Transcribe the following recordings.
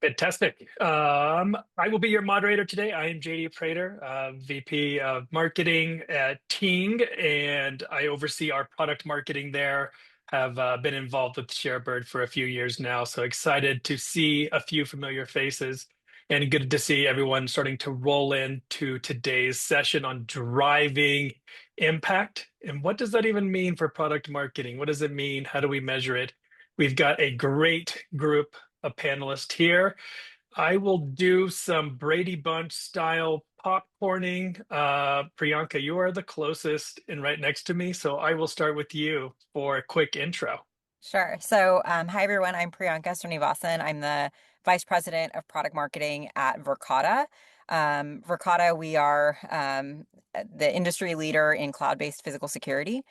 Fantastic. I will be your moderator today. I am JD Prater, VP of Marketing at Ting, and I oversee our product marketing there. Have been involved with ShareBird for a few years now, so excited to see a few familiar faces and good to see everyone starting to roll into today's session on driving impact. And what does that even mean for product marketing? What does it mean? How do we measure it? We've got a great group a panelist here. I will do some Brady Bunch style popcorning. Priyanka, you are the closest and right next to me, so I will start with you for a quick intro. Sure. So, hi everyone. I'm Priyanka Srinivasan. I'm the Vice President of Product Marketing at Verkada. Verkada, we are the industry leader in cloud-based physical security.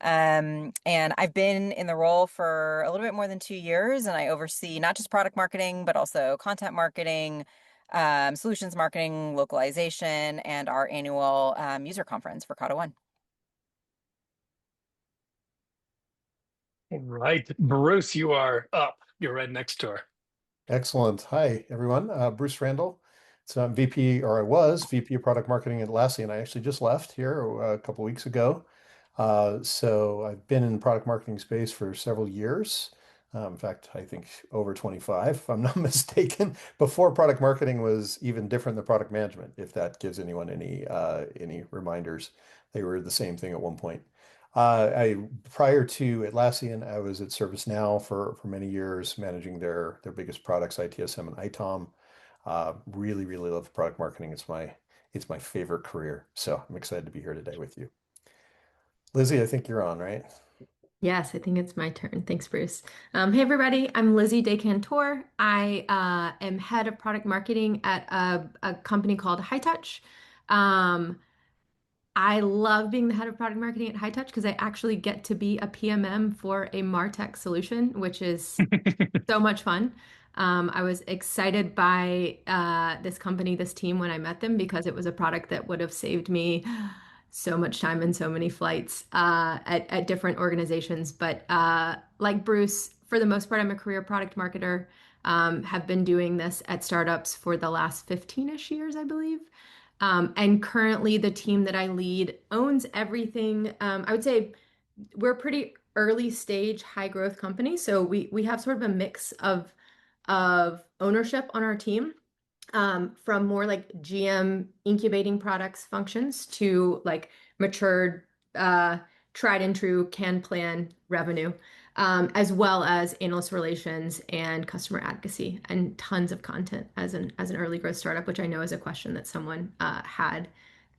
And I've been in the role for a little bit more than 2 years, and I oversee not just product marketing, but also content marketing, solutions marketing, localization, and our annual user conference, Verkada One. All right, Bruce, you are up. You're right next to her. Excellent. Hi, everyone. Bruce Randall. So I'm VP, or I was VP of Product Marketing at Atlassian. I actually just left here a couple weeks ago. So I've been in the product marketing space for several years. In fact, I think over 25, if I'm not mistaken. Before product marketing was even different than product management, if that gives anyone any reminders. They were the same thing at one point. Prior to Atlassian, I was at ServiceNow for many years, managing their biggest products, ITSM and ITOM. Really love product marketing. It's my favorite career. So I'm excited to be here today with you. Lizzie, I think you're on, right? Yes, I think it's my turn. Thanks, Bruce. Hey, everybody. I'm Lizzie DeCantor. I am head of product marketing at a company called Hightouch. I love being the head of product marketing at Hightouch because I actually get to be a PMM for a MarTech solution, which is so much fun. I was excited by this company, this team when I met them because it was a product that would have saved me so much time and so many flights at different organizations. But like Bruce, for the most part, I'm a career product marketer. Have been doing this at startups for the last 15-ish years, I believe. And currently, the team that I lead owns everything. I would say we're a pretty early stage, high growth company. So we have sort of a mix of ownership on our team, from more like GM incubating products functions to like matured, tried and true can plan revenue, as well as analyst relations and customer advocacy and tons of content as an early growth startup, which I know is a question that someone had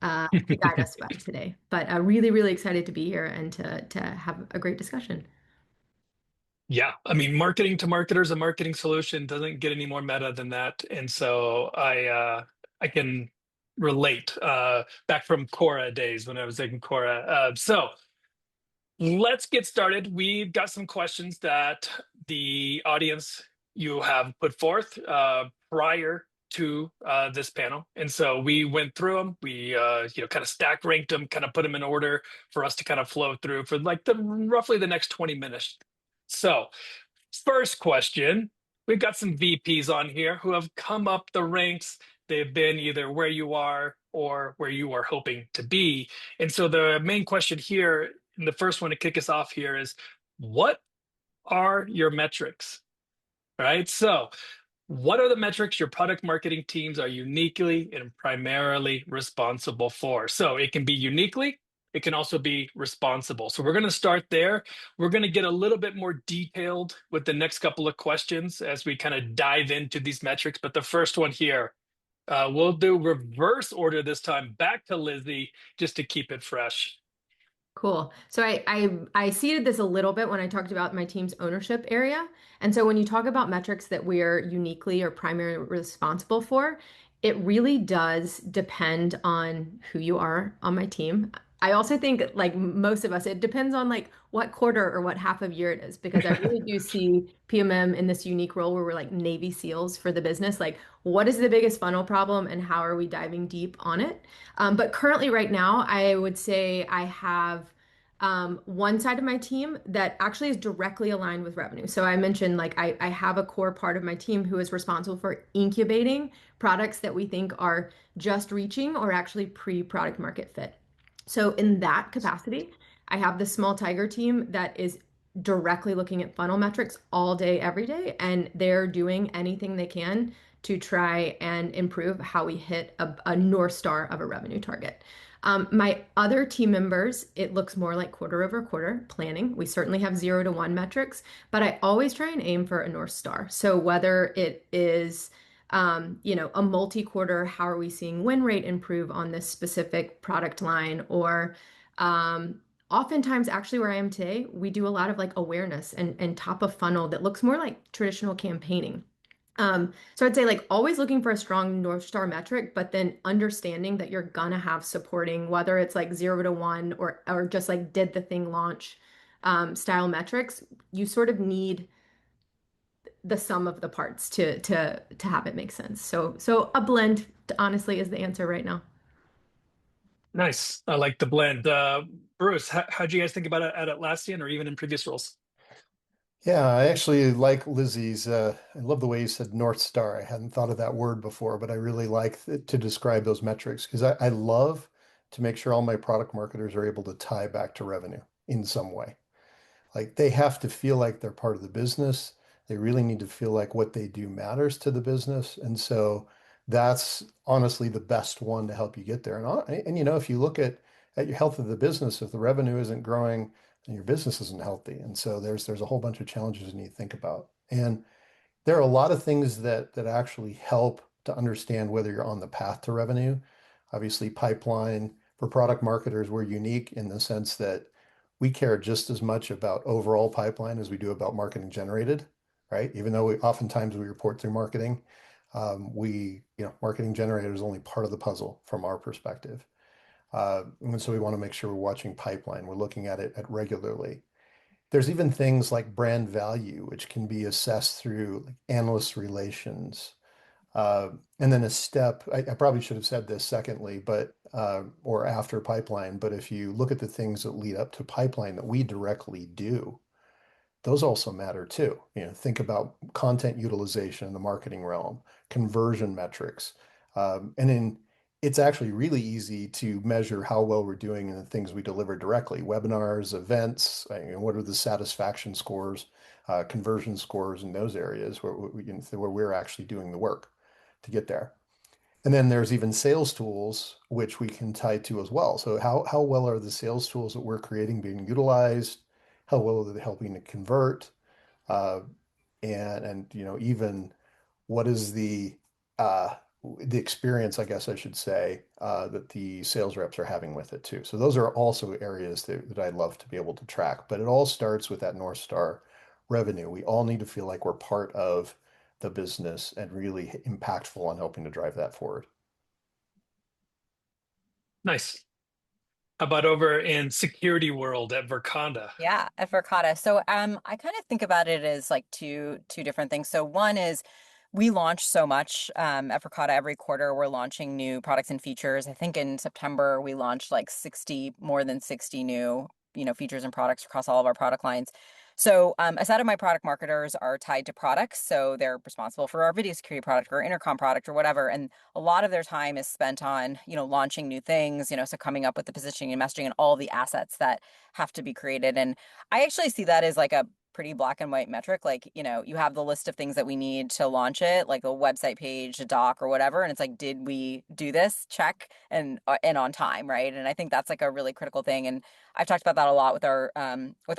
to guide us by today. But really excited to be here and to have a great discussion. Yeah, I mean, marketing to marketers, a marketing solution doesn't get any more meta than that, and so I can relate back from Quora days when I was in Quora. So let's get started. We've got some questions that the audience you have put forth prior to this panel, and so we went through them. We kind of stack ranked them, kind of put them in order for us to kind of flow through for like the roughly the next 20 minutes. So, first question, we've got some VPs on here who have come up the ranks. They've been either where you are or where you are hoping to be. And so the main question here, and the first one to kick us off here is, what are your metrics? All right. So what are the metrics your product marketing teams are uniquely and primarily responsible for? So it can be uniquely, it can also be responsible. So we're going to start there. We're going to get a little bit more detailed with the next couple of questions as we kind of dive into these metrics. But the first one here, we'll do reverse order this time, back to Lizzie, just to keep it fresh. Cool. So I seeded this a little bit when I talked about my team's ownership area. And so when you talk about metrics that we're uniquely or primarily responsible for, it really does depend on who you are on my team. I also think like most of us, it depends on like what quarter or what half of year it is, because I really do see PMM in this unique role where we're like Navy SEALs for the business. Like, what is the biggest funnel problem and how are we diving deep on it? But currently, right now, I would say I have one side of my team that actually is directly aligned with revenue. So I mentioned like I have a core part of my team who is responsible for incubating products that we think are just reaching or actually pre-product market fit. So in that capacity, I have the small tiger team that is directly looking at funnel metrics all day, every day, and they're doing anything they can to try and improve how we hit a North Star of a revenue target. My other team members, it looks more like quarter over quarter planning. We certainly have 0 to 1 metrics, but I always try and aim for a North Star. So whether it is, a multi-quarter, how are we seeing win rate improve on this specific product line, or oftentimes actually where I am today, we do a lot of like awareness and top of funnel that looks more like traditional campaigning. So I'd say like always looking for a strong North Star metric, but then understanding that you're gonna have supporting, whether it's like 0 to 1 or just like did the thing launch style metrics, you sort of need the sum of the parts to have it make sense. So a blend, honestly, is the answer right now. Nice. I like the blend. Bruce, how'd you guys think about it at Atlassian or even in previous roles? Yeah, I actually like Lizzie's. I love the way you said North Star. I hadn't thought of that word before, but I really like to describe those metrics because I love to make sure all my product marketers are able to tie back to revenue in some way. Like they have to feel like they're part of the business. They really need to feel like what they do matters to the business. And so that's honestly the best one to help you get there. And if you look at your health of the business, if the revenue isn't growing, then your business isn't healthy. And so there's a whole bunch of challenges you need to think about. And there are a lot of things that actually help to understand whether you're on the path to revenue. Obviously, pipeline for product marketers, we're unique in the sense that we care just as much about overall pipeline as we do about marketing generated, right? Even though oftentimes we report through marketing, marketing generated is only part of the puzzle from our perspective. And so we want to make sure we're watching pipeline. We're looking at it at regularly. There's even things like brand value, which can be assessed through like analyst relations. And then I probably should have said this secondly, or after pipeline, but if you look at the things that lead up to pipeline that we directly do, those also matter too. Think about content utilization in the marketing realm, conversion metrics. And then it's actually really easy to measure how well we're doing in the things we deliver directly, webinars, events, what are the satisfaction scores, conversion scores in those areas where we're actually doing the work to get there. And then there's even sales tools, which we can tie to as well. So how well are the sales tools that we're creating being utilized? How well are they helping to convert? Uh, and even what is the experience, I guess I should say, that the sales reps are having with it too. So those are also areas that I'd love to be able to track. But it all starts with that North Star revenue. We all need to feel like we're part of the business and really impactful on helping to drive that forward. Nice. How about over in security world at Verkada? Yeah, at Verkada. So I kind of think about it as like two different things. So one is we launch so much at Verkada every quarter. We're launching new products and features. I think in September we launched like more than 60 new, features and products across all of our product lines. So a set of my product marketers are tied to products. So they're responsible for our video security product or intercom product or whatever. And a lot of their time is spent on, launching new things, so coming up with the positioning and messaging and all the assets that have to be created. And I actually see that as like a pretty black and white metric. Like, you have the list of things that we need to launch it, like a website page, a doc or whatever. And it's like, did we do this? Check. And on time, right? And I think that's like a really critical thing. And I've talked about that a lot with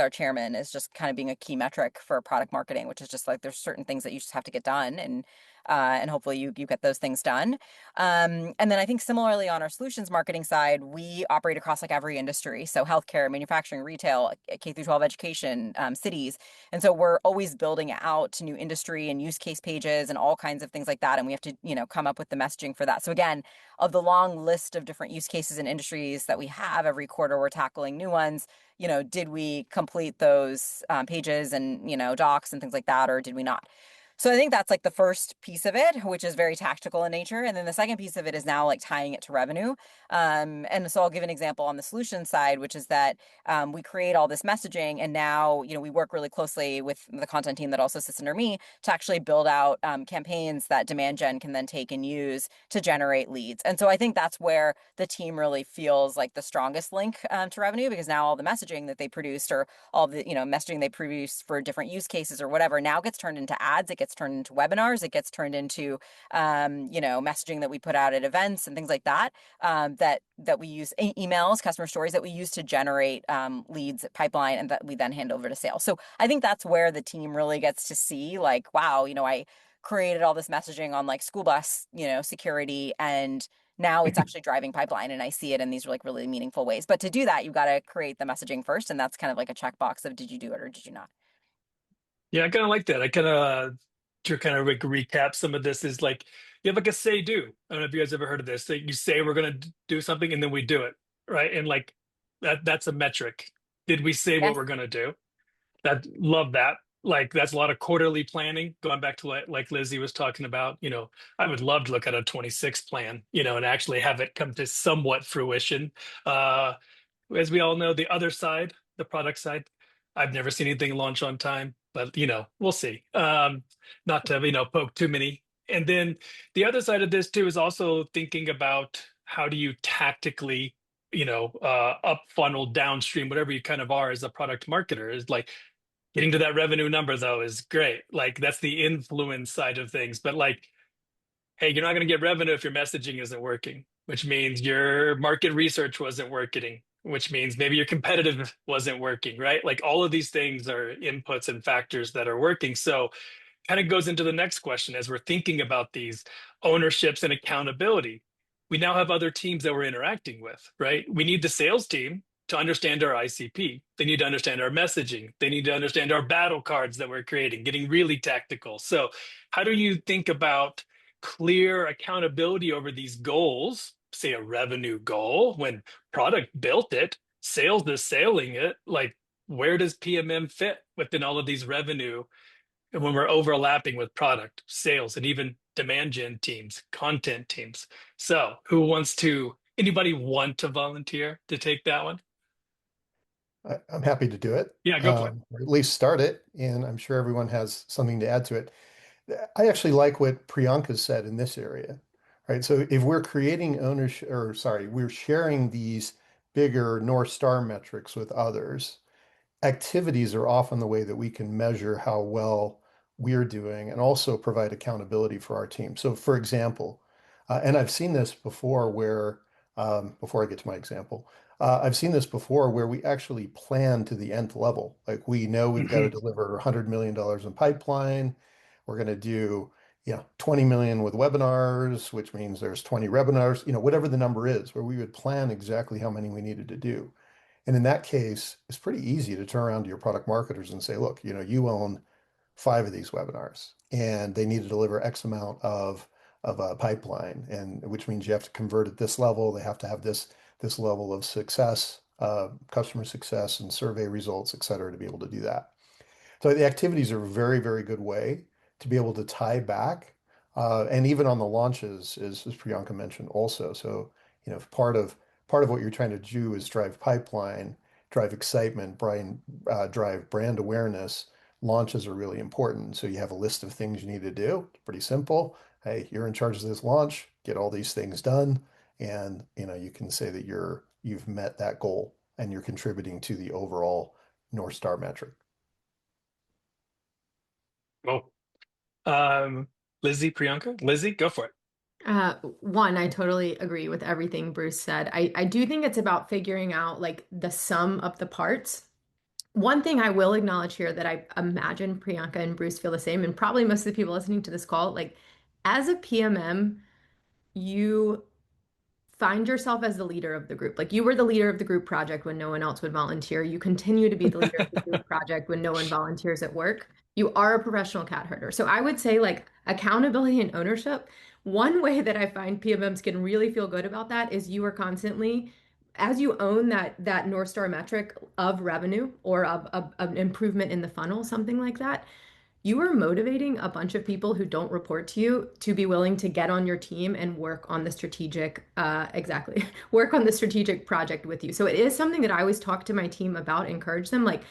our chairman, is just kind of being a key metric for product marketing, which is just like there's certain things that you just have to get done, and hopefully you get those things done. And then I think similarly on our solutions marketing side, we operate across like every industry. So healthcare, manufacturing, retail, K through 12 education, cities. And so we're always building out new industry and use case pages and all kinds of things like that. And we have to, come up with the messaging for that. So again, of the long list of different use cases and industries that we have every quarter, we're tackling new ones. Did we complete those pages and, docs and things like that, or did we not? So I think that's like the first piece of it, which is very tactical in nature. And then the second piece of it is now like tying it to revenue. And so I'll give an example on the solution side, which is that we create all this messaging, and now, we work really closely with the content team that also sits under me to actually build out campaigns that demand gen can then take and use to generate leads. And so I think that's where the team really feels like the strongest link to revenue, because now all the messaging that they produced, or all the messaging they produce for different use cases or whatever, now gets turned into ads, it gets turned into webinars, it gets turned into messaging that we put out at events and things like that, that we use, emails, customer stories that we use to generate leads, pipeline, and that we then hand over to sales. So I think that's where the team really gets to see, like, wow, I created all this messaging on like school bus, security, and now it's actually driving pipeline, and I see it in these like really meaningful ways. But to do that, you got to create the messaging first, and that's kind of like a checkbox of did you do it or did you not? Yeah, I kind of like that. I kind of to kind of like recap some of this is like you have like a say do. I don't know if you guys ever heard of this. Like you say we're gonna do something and then we do it, right? And like that's a metric. Did we say what Yes. we're gonna do? That love that. Like that's a lot of quarterly planning. Going back to like Lizzie was talking about, I would love to look at a 26 plan, and actually have it come to somewhat fruition. Uh, as we all know, the other side, the product side, I've never seen anything launch on time, but we'll see. Not to, poke too many. And then the other side of this too is also thinking about how do you tactically, up funnel, downstream, whatever you kind of are as a product marketer, is like getting to that revenue number though is great. Like that's the influence side of things. But like, hey, you're not going to get revenue if your messaging isn't working, which means your market research wasn't working, which means maybe your competitive wasn't working, right? Like all of these things are inputs and factors that are working. So kind of goes into the next question as we're thinking about these ownerships and accountability. We now have other teams that we're interacting with, right? We need the sales team to understand our ICP. They need to understand our messaging. They need to understand our battle cards that we're creating, getting really tactical. So, how do you think about clear accountability over these goals? Say a revenue goal when product built it, sales is sailing it. Like, where does PMM fit within all of these revenue and when we're overlapping with product sales and even demand gen teams, content teams? So anybody want to volunteer to take that one? I'm happy to do it, Yeah, go for it. or at least start it, and I'm sure everyone has something to add to it. I actually like what Priyanka said in this area, right? So if we're creating ownership, or sorry, we're sharing these bigger North Star metrics with others, activities are often the way that we can measure how well we're doing and also provide accountability for our team. So, for example, and I've seen this before where, before I get to my example, I've seen this before where we actually plan to the nth level. Like we know we've got to Mhm. deliver $100 million in pipeline. We're going to do, 20 million with webinars, which means there's 20 webinars, whatever the number is, where we would plan exactly how many we needed to do. And in that case, it's pretty easy to turn around to your product marketers and say, look, you own 5 of these webinars and they need to deliver X amount of a pipeline, and which means you have to convert at this level. They have to have this level of success, customer success and survey results, et cetera, to be able to do that. So the activities are a very, very good way to be able to tie back. And even on the launches, as Priyanka mentioned also. So, if part of what you're trying to do is drive pipeline, drive excitement, drive brand awareness. Launches are really important. So you have a list of things you need to do. It's pretty simple. Hey, you're in charge of this launch. Get all these things done, and you can say that you've met that goal and you're contributing to the overall North Star metric. Well, Lizzie, Priyanka, Lizzie, go for it. One, I totally agree with everything Bruce said. I do think it's about figuring out like the sum of the parts. One thing I will acknowledge here that I imagine Priyanka and Bruce feel the same, and probably most of the people listening to this call, like as a PMM, you find yourself as the leader of the group. Like you were the leader of the group project when no one else would volunteer. You continue to be the leader of the group project when no one volunteers at work. You are a professional cat herder. So I would say like accountability and ownership. One way that I find PMMs can really feel good about that is you are constantly, as you own that North Star metric of revenue or of an improvement in the funnel, something like that, you are motivating a bunch of people who don't report to you to be willing to get on your team and work on the strategic, exactly, work on the strategic project with you. So it is something that I always talk to my team about, encourage them. Like,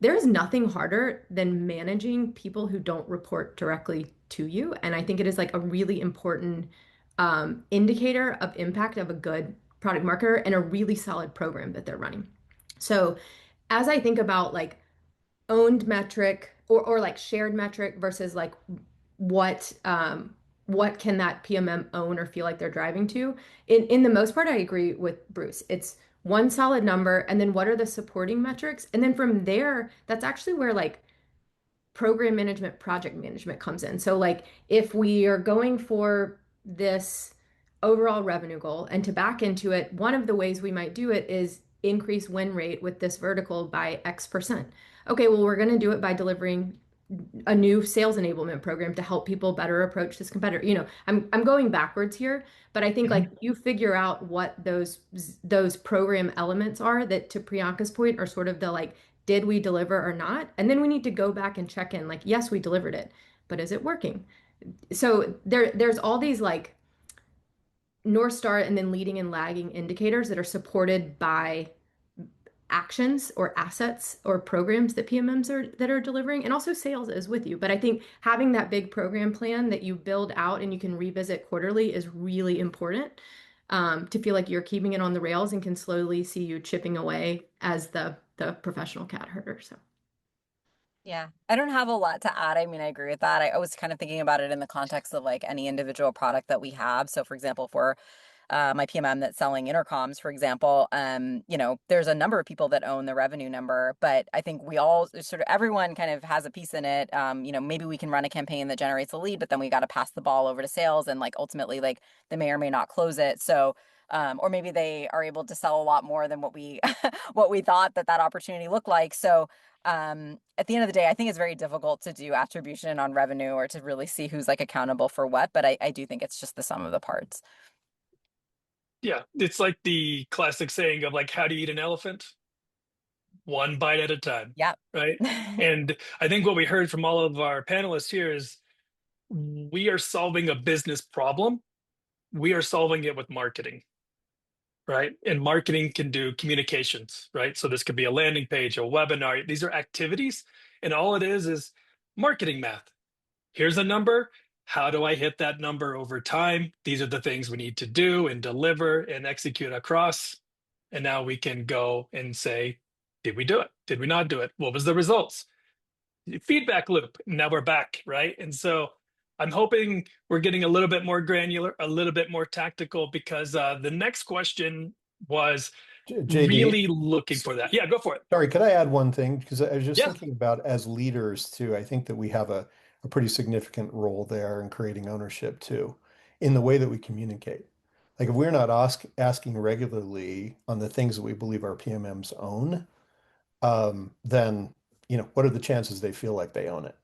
there's nothing harder than managing people who don't report directly to you. And I think it is like a really important indicator of impact of a good product marketer and a really solid program that they're running. So as I think about like owned metric or like shared metric versus like what what can that PMM own or feel like they're driving to, in the most part I agree with Bruce. It's one solid number, and then what are the supporting metrics, and then from there that's actually where like program management, project management comes in. So like if we are going for this overall revenue goal and to back into it, one of the ways we might do it is increase win rate with this vertical by X%. Okay, well, we're going to do it by delivering a new sales enablement program to help people better approach this competitor. I'm going backwards here, but I think like you figure out what those program elements are that, to Priyanka's point, are sort of the like, did we deliver or not? And then we need to go back and check in like, yes, we delivered it, but is it working? So there's all these like North Star and then leading and lagging indicators that are supported by actions or assets or programs that PMMs are delivering, and also sales is with you. But I think having that big program plan that you build out and you can revisit quarterly is really important, to feel like you're keeping it on the rails and can slowly see you chipping away as the professional cat herder. So Yeah, I don't have a lot to add. I mean, I agree with that. I was kind of thinking about it in the context of like any individual product that we have. So for example, for my PMM that's selling intercoms, for example, there's a number of people that own the revenue number, but I think we all sort of, everyone kind of has a piece in it. Maybe we can run a campaign that generates a lead, but then we got to pass the ball over to sales, and like ultimately like they may or may not close it. So, or maybe they are able to sell a lot more than what we what we thought that opportunity looked like. So at the end of the day, I think it's very difficult to do attribution on revenue or to really see who's like accountable for what, but I do think it's just the sum of the parts. Yeah, it's like the classic saying of like, how do you eat an elephant? One bite at a time, Yep. right? And I think what we heard from all of our panelists here is we are solving a business problem. We are solving it with marketing, right? And marketing can do communications, right? So this could be a landing page, a webinar. These are activities, and all it is marketing math. Here's a number. How do I hit that number over time? These are the things we need to do and deliver and execute across. And now we can go and say, did we do it? Did we not do it? What was the results? Feedback loop. Now we're back, right? And so I'm hoping we're getting a little bit more granular, a little bit more tactical, because the next question was JD, really looking for that. Yeah, go for it. sorry, could I add one thing? Because I was just Yeah. thinking about, as leaders too, I think that we have a pretty significant role there in creating ownership too, in the way that we communicate. Like if we're not asking regularly on the things that we believe our PMMs own, then what are the chances they feel like they own it?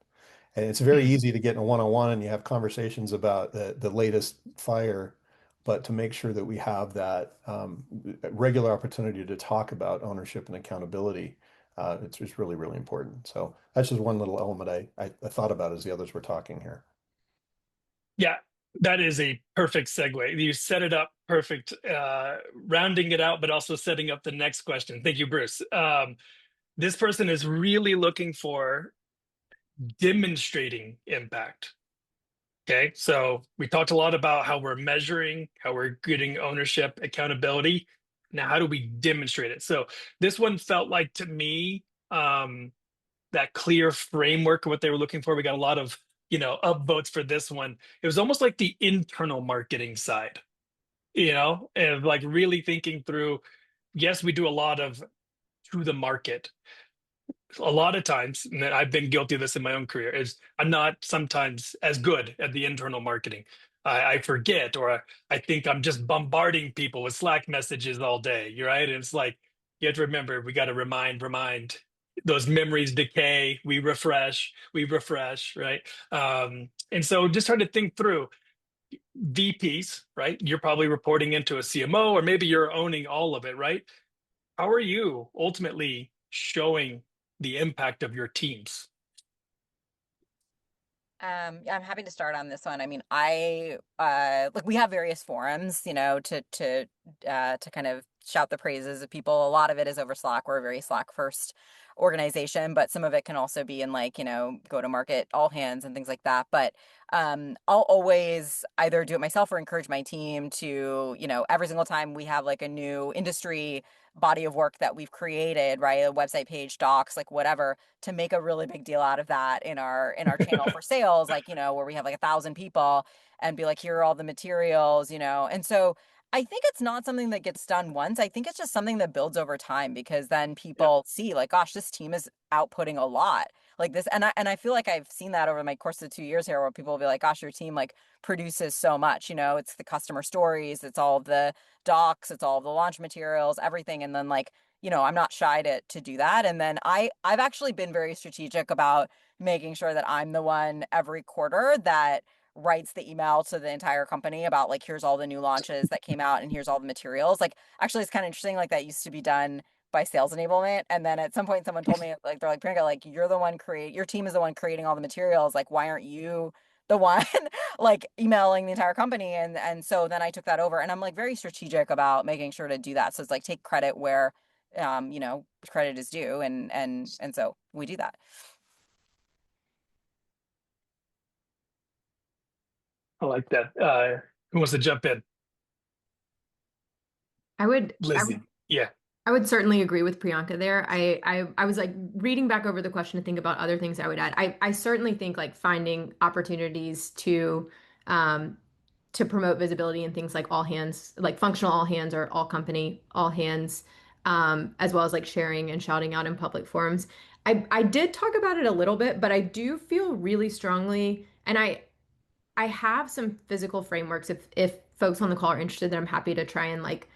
And it's very Hmm. easy to get in a one-on-one and you have conversations about the latest fire, but to make sure that we have that regular opportunity to talk about ownership and accountability, it's just really, really important. So that's just one little element I thought about as the others were talking here. Yeah, that is a perfect segue. You set it up perfect, rounding it out, but also setting up the next question. Thank you, Bruce. This person is really looking for demonstrating impact. Okay, so we talked a lot about how we're measuring, how we're getting ownership, accountability. Now, how do we demonstrate it? So this one felt like to me, that clear framework of what they were looking for. We got a lot of, upvotes for this one. It was almost like the internal marketing side, and like really thinking through, yes, we do a lot of to the market. A lot of times, and I've been guilty of this in my own career, is I'm not sometimes as good at the internal marketing. I forget, or I think I'm just bombarding people with Slack messages all day. You're right. And it's like, you have to remember, we got to remind. Those memories decay. We refresh, right? And so just trying to think through VPs, right? You're probably reporting into a CMO, or maybe you're owning all of it, right? How are you ultimately showing the impact of your teams? Yeah, I'm happy to start on this one. I mean, I like we have various forums, to kind of shout the praises of people. A lot of it is over Slack. We're a very Slack first organization, but some of it can also be in like, go to market all hands and things like that. But I'll always either do it myself or encourage my team to, every single time we have like a new industry body of work that we've created, right? A website page, docs, like whatever, to make a really big deal out of that in our channel for sales, like, where we have like 1,000 people and be like, here are all the materials, And so I think it's not something that gets done once. I think it's just something that builds over time because then Yeah. people see like, gosh, this team is outputting a lot like this. And I feel like I've seen that over my course of 2 years here where people will be like, gosh, your team like produces so much, it's the customer stories, it's all of the docs, it's all of the launch materials, everything. And then like, I'm not shy to do that. And then I've actually been very strategic about making sure that I'm the one every quarter that writes the email to the entire company about like, here's all the new launches that came out and here's all the materials. Like, actually, it's kind of interesting. Like, that used to be done by sales enablement. And then at some point, someone told me, like, they're like, Priyanka, like, your team is the one creating all the materials. Like, why aren't you the one like emailing the entire company? And so then I took that over and I'm like very strategic about making sure to do that. So it's like take credit where credit is due and so we do that. I like that. Who wants to jump in? I would, I would Lizzie. Yeah. I would certainly agree with Priyanka there. I was like reading back over the question to think about other things I would add. I certainly think like finding opportunities um to promote visibility and things like all hands, like functional all hands or all company all hands, as well as like sharing and shouting out in public forums. I did talk about it a little bit, but I do feel really strongly, and I have some physical frameworks if folks on the call are interested that I'm happy to try and like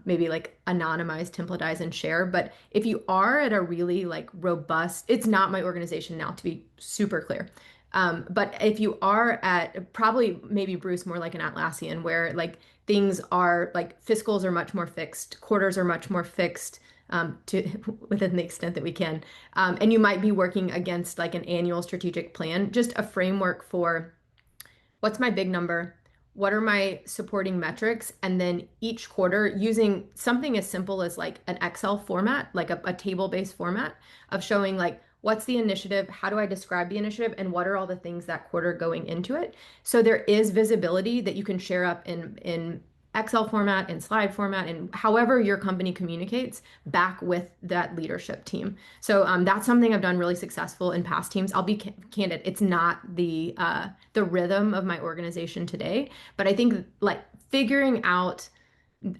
maybe like anonymize, templatize, and share. But if you are at a really like robust, it's not my organization now to be super clear. But if you are at probably maybe Bruce more like an Atlassian where like things are like fiscals are much more fixed, quarters are much more fixed to within the extent that we can. And you might be working against like an annual strategic plan, just a framework for what's my big number? What are my supporting metrics? And then each quarter using something as simple as like an Excel format, like a table-based format of showing like what's the initiative, how do I describe the initiative, and what are all the things that quarter going into it. So there is visibility that you can share up in Excel format, in slide format, and however your company communicates back with that leadership team. So that's something I've done really successful in past teams. I'll be candid, it's not the rhythm of my organization today, but I think like figuring out,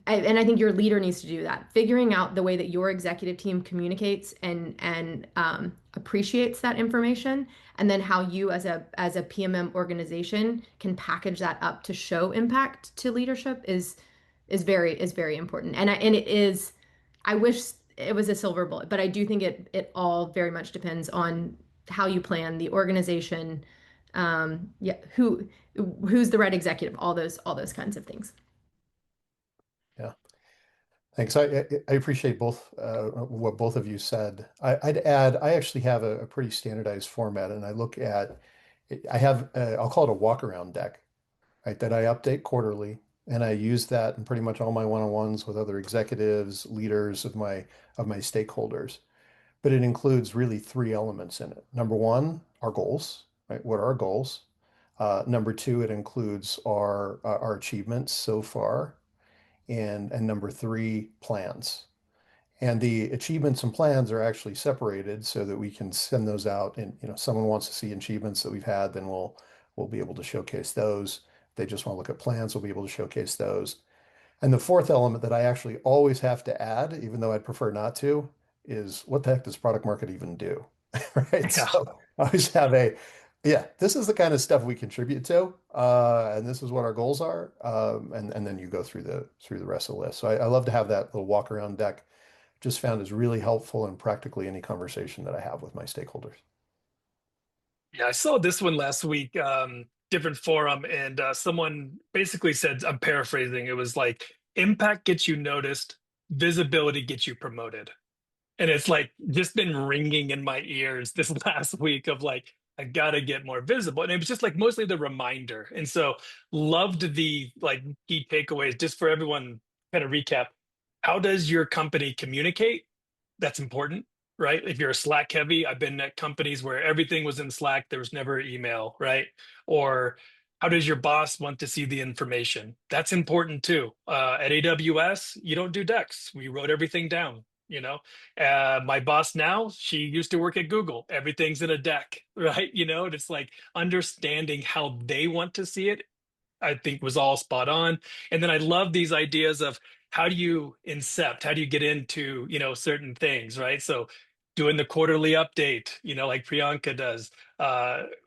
and I think your leader needs to do that, figuring out the way that your executive team communicates and appreciates that information, and then how you as a PMM organization can package that up to show impact to leadership is very important. And it is, I wish it was a silver bullet, but I do think it all very much depends on how you plan the organization, yeah, who's the right executive, all those kinds of things. Yeah. Thanks. I appreciate both what both of you said. I'd add, I actually have a pretty standardized format, and I look at, I have, I'll call it a walk around deck, right, that I update quarterly, and I use that in pretty much all my one-on-ones with other executives, leaders of my stakeholders. But it includes really three elements in it. Number one, our goals, right? What are our goals? Number two, it includes our achievements so far, and number three, plans. And the achievements and plans are actually separated so that we can send those out. And someone wants to see achievements that we've had, then we'll be able to showcase those. If they just want to look at plans, we'll be able to showcase those. And the fourth element that I actually always have to add, even though I'd prefer not to, is what the heck does product market even do? Right. Yeah. So I always have yeah, this is the kind of stuff we contribute to, and this is what our goals are. And then you go through the rest of the list. So I love to have that little walk around deck. Just found is really helpful in practically any conversation that I have with my stakeholders. Yeah, I saw this one last week, different forum, and someone basically said, I'm paraphrasing, it was like, impact gets you noticed, visibility gets you promoted. And it's like just been ringing in my ears this last week of like, I gotta get more visible. And it was just like mostly the reminder. And so loved the like key takeaways just for everyone kind of recap. How does your company communicate? That's important, right? If you're a Slack heavy, I've been at companies where everything was in Slack, there was never email, right? Or how does your boss want to see the information? That's important too. At AWS, you don't do decks. We wrote everything down. My boss now, she used to work at Google. Everything's in a deck, right? And it's like understanding how they want to see it I think was all spot on. And then I love these ideas of how do you incept, how do you get into, certain things, right? So doing the quarterly update, like Priyanka does.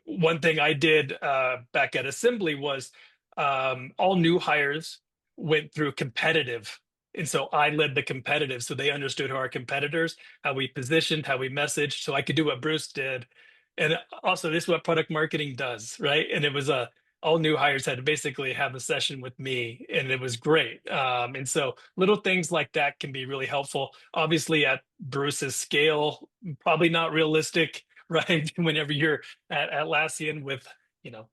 One thing I did back at Assembly was all new hires went through competitive. And so I led the competitive. So they understood who our competitors, how we positioned, how we messaged. So I could do what Bruce did. And also, this is what product marketing does, right? And it was a all new hires had to basically have a session with me, and it was great. And so little things like that can be really helpful. Obviously, at Bruce's scale, probably not realistic, right? Whenever you're at Atlassian with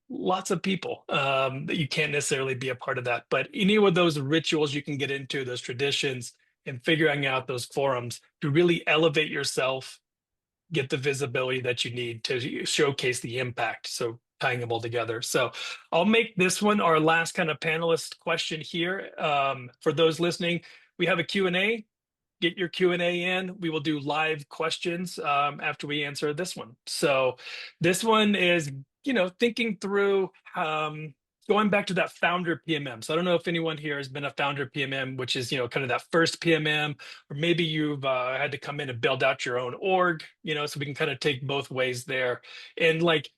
lots of people, that you can't necessarily be a part of that. But any of those rituals you can get into, those traditions, and figuring out those forums to really elevate yourself, get the visibility that you need to showcase the impact. So tying them all together. So I'll make this one our last kind of panelist question here. For those listening, we have a Q&A. Get your Q&A in. We will do live questions after we answer this one. So this one is, thinking through going back to that founder PMM. So I don't know if anyone here has been a founder PMM, which is, kind of that first PMM, or maybe you've had to come in and build out your own org, so we can kind of take both ways there. And like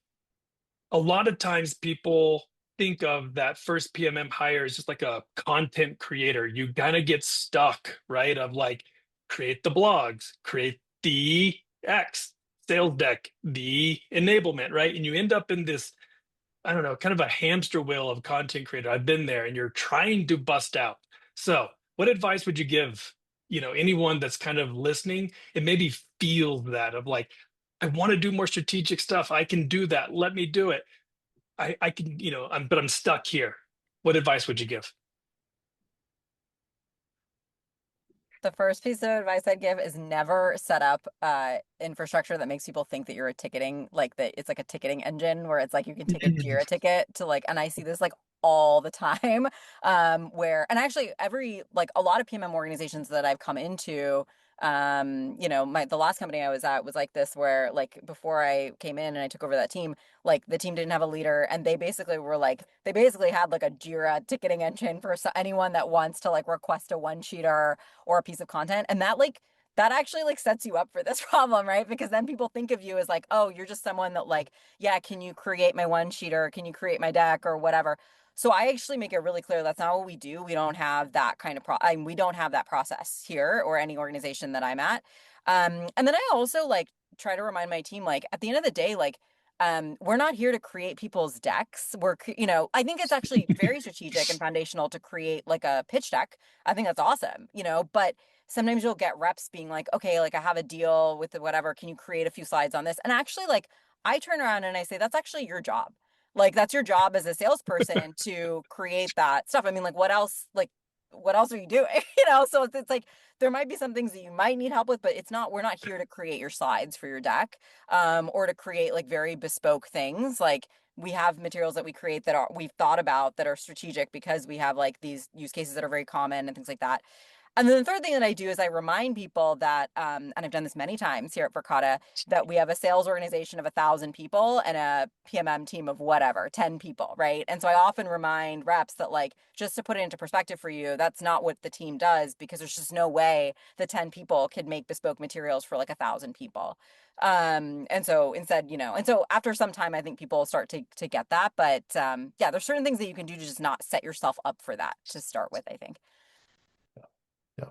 a lot of times people think of that first PMM hire as just like a content creator. You kind of get stuck, right? Of like, create the blogs, create the X sales deck, the enablement, right? And you end up in this, I don't know, kind of a hamster wheel of content creator. I've been there and you're trying to bust out. So, what advice would you give, anyone that's kind of listening and maybe feels that of like, I want to do more strategic stuff. I can do that. Let me do it. I can, but I'm stuck here. What advice would you give? The first piece of advice I'd give is never set up infrastructure that makes people think that you're a ticketing, like that it's like a ticketing engine where it's like you can take a Jira ticket to like, and I see this like all the time, where, and actually like a lot of PMM organizations that I've come into, the last company I was at was like this, where like before I came in and I took over that team, like the team didn't have a leader, and they basically had like a Jira ticketing engine for anyone that wants to like request a one-sheeter or a piece of content. And that actually like sets you up for this problem, right? Because then people think of you as like, oh, you're just someone that like, yeah, can you create my one-sheeter? Can you create my deck or whatever? So I actually make it really clear that's not what we do. We don't have that kind of we don't have that process here or any organization that I'm at. And then I also like try to remind my team, like at the end of the day, like we're not here to create people's decks. I think it's actually very strategic and foundational to create like a pitch deck. I think that's awesome, but sometimes you'll get reps being like, okay, like I have a deal with the whatever. Can you create a few slides on this? And actually, like I turn around and I say, that's actually your job. Like that's your job as a salesperson to create that stuff. I mean, like what else are you doing? So it's like there might be some things that you might need help with, but we're not here to create your slides for your deck, or to create like very bespoke things. Like we have materials that we create that we've thought about that are strategic because we have like these use cases that are very common and things like that. And then the third thing that I do is I remind people that, and I've done this many times here at Verkada, that we have a sales organization of 1,000 people and a PMM team of whatever, 10 people, right? And so I often remind reps that like, just to put it into perspective for you, that's not what the team does, because there's just no way the 10 people could make bespoke materials for like 1,000 people. And so instead, and so after some time, I think people start to get that. But yeah, there's certain things that you can do to just not set yourself up for that to start with, I think. Yeah.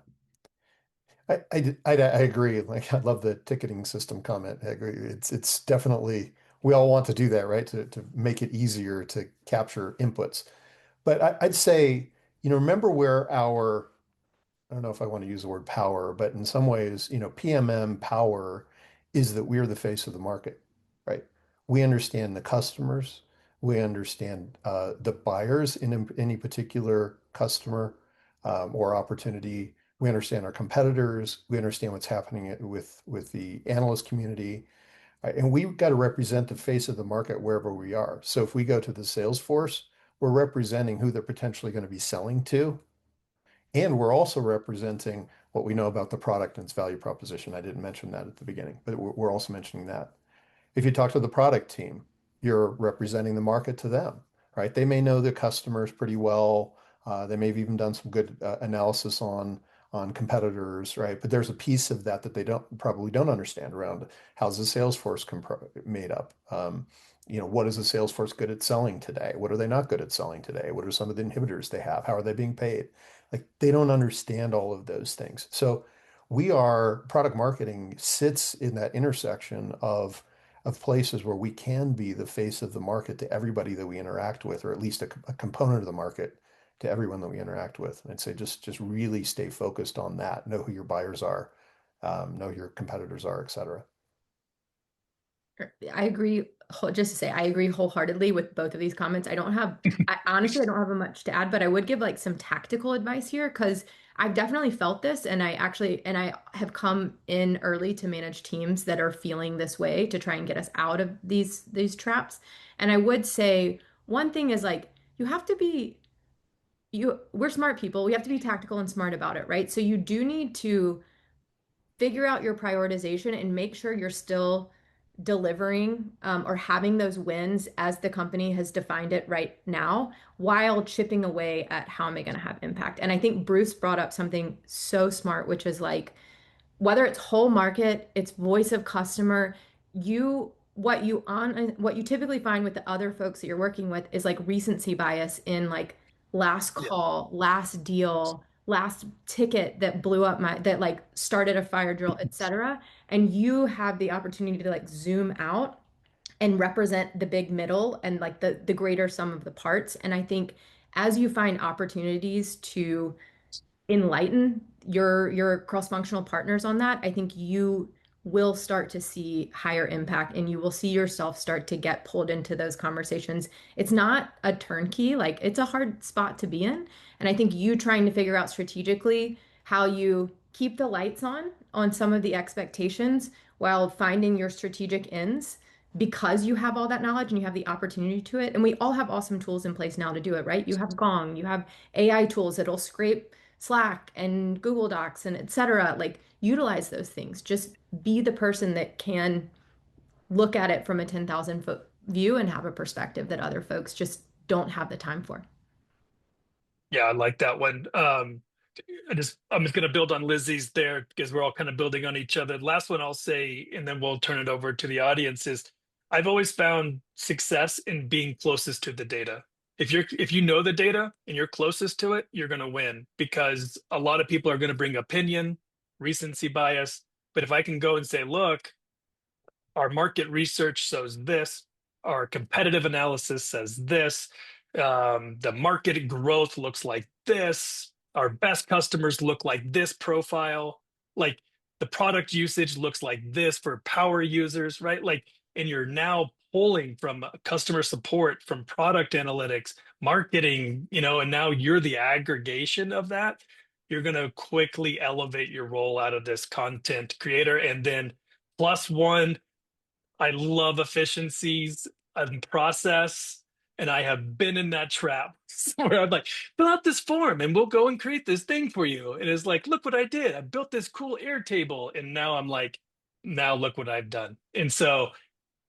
I agree. Like I love the ticketing system comment. I agree. It's definitely we all want to do that, right? To make it easier to capture inputs. But I'd say, remember where I don't know if I want to use the word power, but in some ways, PMM power is that we're the face of the market, right? We understand the customers. We understand the buyers in any particular customer or opportunity. We understand our competitors. We understand what's happening with the analyst community. And we've got to represent the face of the market wherever we are. So if we go to the sales force, we're representing who they're potentially going to be selling to. And we're also representing what we know about the product and its value proposition. I didn't mention that at the beginning, but we're also mentioning that. If you talk to the product team, you're representing the market to them, right? They may know the customers pretty well. They may have even done some good analysis on competitors, right? But there's a piece of that that they probably don't understand around how's the sales force made up. What is the sales force good at selling today? What are they not good at selling today? What are some of the inhibitors they have? How are they being paid? Like they don't understand all of those things. So product marketing sits in that intersection of places where we can be the face of the market to everybody that we interact with, or at least a component of the market to everyone that we interact with. And I'd say just really stay focused on that. Know who your buyers are, know who your competitors are, et cetera. I agree. Just to say, I agree wholeheartedly with both of these comments. Honestly, I don't have much to add, but I would give like some tactical advice here because I've definitely felt this, and I have come in early to manage teams that are feeling this way to try and get us out of these traps. And I would say one thing is like you have to be we're smart people. We have to be tactical and smart about it, right? So you do need to figure out your prioritization and make sure you're still delivering or having those wins as the company has defined it right now while chipping away at how am I going to have impact. And I think Bruce brought up something so smart, which is like whether it's whole market, it's voice of customer, what you typically find with the other folks that you're working with is like recency bias in like last Yeah. call, last deal, last ticket that blew up that like started a fire drill, etc. And you have the opportunity to like zoom out and represent the big middle and like the greater sum of the parts. And I think as you find opportunities to enlighten your cross-functional partners on that, I think you will start to see higher impact and you will see yourself start to get pulled into those conversations. It's not a turnkey, like it's a hard spot to be in. And I think you trying to figure out strategically how you keep the lights on some of the expectations while finding your strategic ends because you have all that knowledge and you have the opportunity to it. And we all have awesome tools in place now to do it, right? You have Gong, you have AI tools that'll scrape Slack and Google Docs and etc. Like utilize those things. Just be the person that can look at it from a 10,000-foot view and have a perspective that other folks just don't have the time for. Yeah, I like that one. I'm just going to build on Lizzie's there because we're all kind of building on each other. The last one I'll say, and then we'll turn it over to the audience, is I've always found success in being closest to the data. If you know the data and you're closest to it, you're going to win because a lot of people are going to bring opinion, recency bias. But if I can go and say, look, our market research shows this, our competitive analysis says this, the market growth looks like this, our best customers look like this profile, like the product usage looks like this for power users, right? Like, and you're now pulling from customer support, from product analytics, marketing, and now you're the aggregation of that. You're going to quickly elevate your role out of this content creator. And then plus one, I love efficiencies and process, and I have been in that trap where I'm like, fill out this form and we'll go and create this thing for you. And it's like, look what I did. I built this cool Airtable. And now I'm like, now look what I've done. And so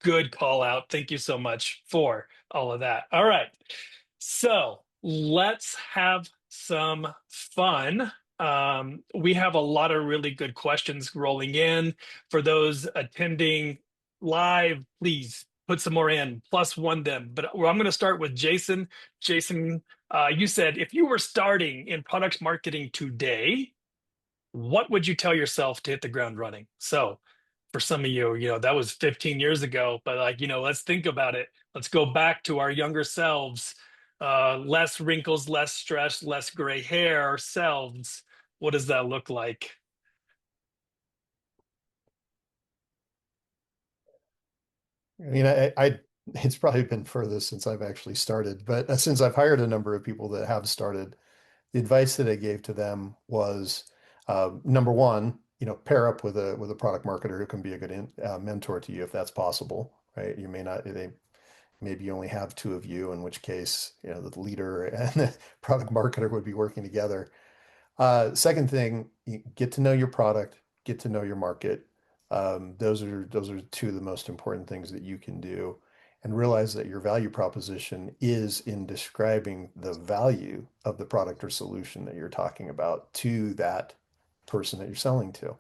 good call out. Thank you so much for all of that. All right. So let's have some fun. We have a lot of really good questions rolling in. For those attending live, please put some more in, plus one them. But I'm going to start with Jason. Jason, you said if you were starting in product marketing today, what would you tell yourself to hit the ground running? So for some of you, that was 15 years ago, but like, let's think about it. Let's go back to our younger selves, less wrinkles, less stress, less gray hair ourselves. What does that look like? I mean, it's probably been furthest since I've actually started, but since I've hired a number of people that have started, the advice that I gave to them was, number one, pair up with a product marketer who can be a good mentor to you if that's possible, right? You may not, they maybe you only have two of you, in which case, the leader and the product marketer would be working together. Second thing, you get to know your product, get to know your market. Those are two of the most important things that you can do, and realize that your value proposition is in describing the value of the product or solution that you're talking about to that person that you're selling to.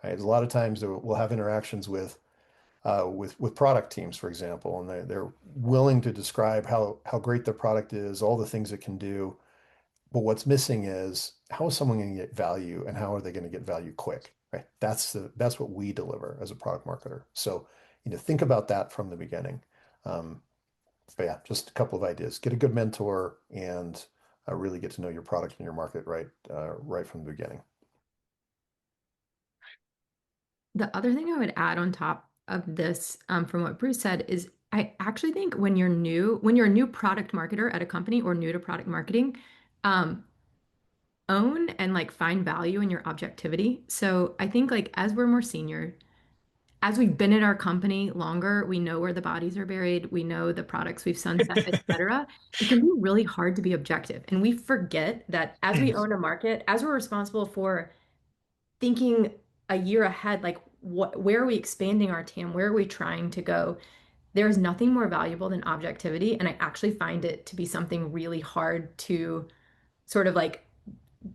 Right? A lot of times we'll have interactions with product teams, for example, and they're willing to describe how great their product is, all the things it can do. But what's missing is how is someone going to get value and how are they going to get value quick, right? That's what we deliver as a product marketer. So, think about that from the beginning. Um, but yeah, just a couple of ideas. Get a good mentor and really get to know your product and your market right from the beginning. The other thing I would add on top of this, from what Bruce said, is I actually think when you're a new product marketer at a company or new to product marketing, um, own and like find value in your objectivity. So I think like as we're more senior, as we've been at our company longer, we know where the bodies are buried, we know the products we've sunset, etc. It can be really hard to be objective. And we forget that as we own a market, as we're responsible for thinking a year ahead, like where are we expanding our TAM? Where are we trying to go? There's nothing more valuable than objectivity. And I actually find it to be something really hard to sort of like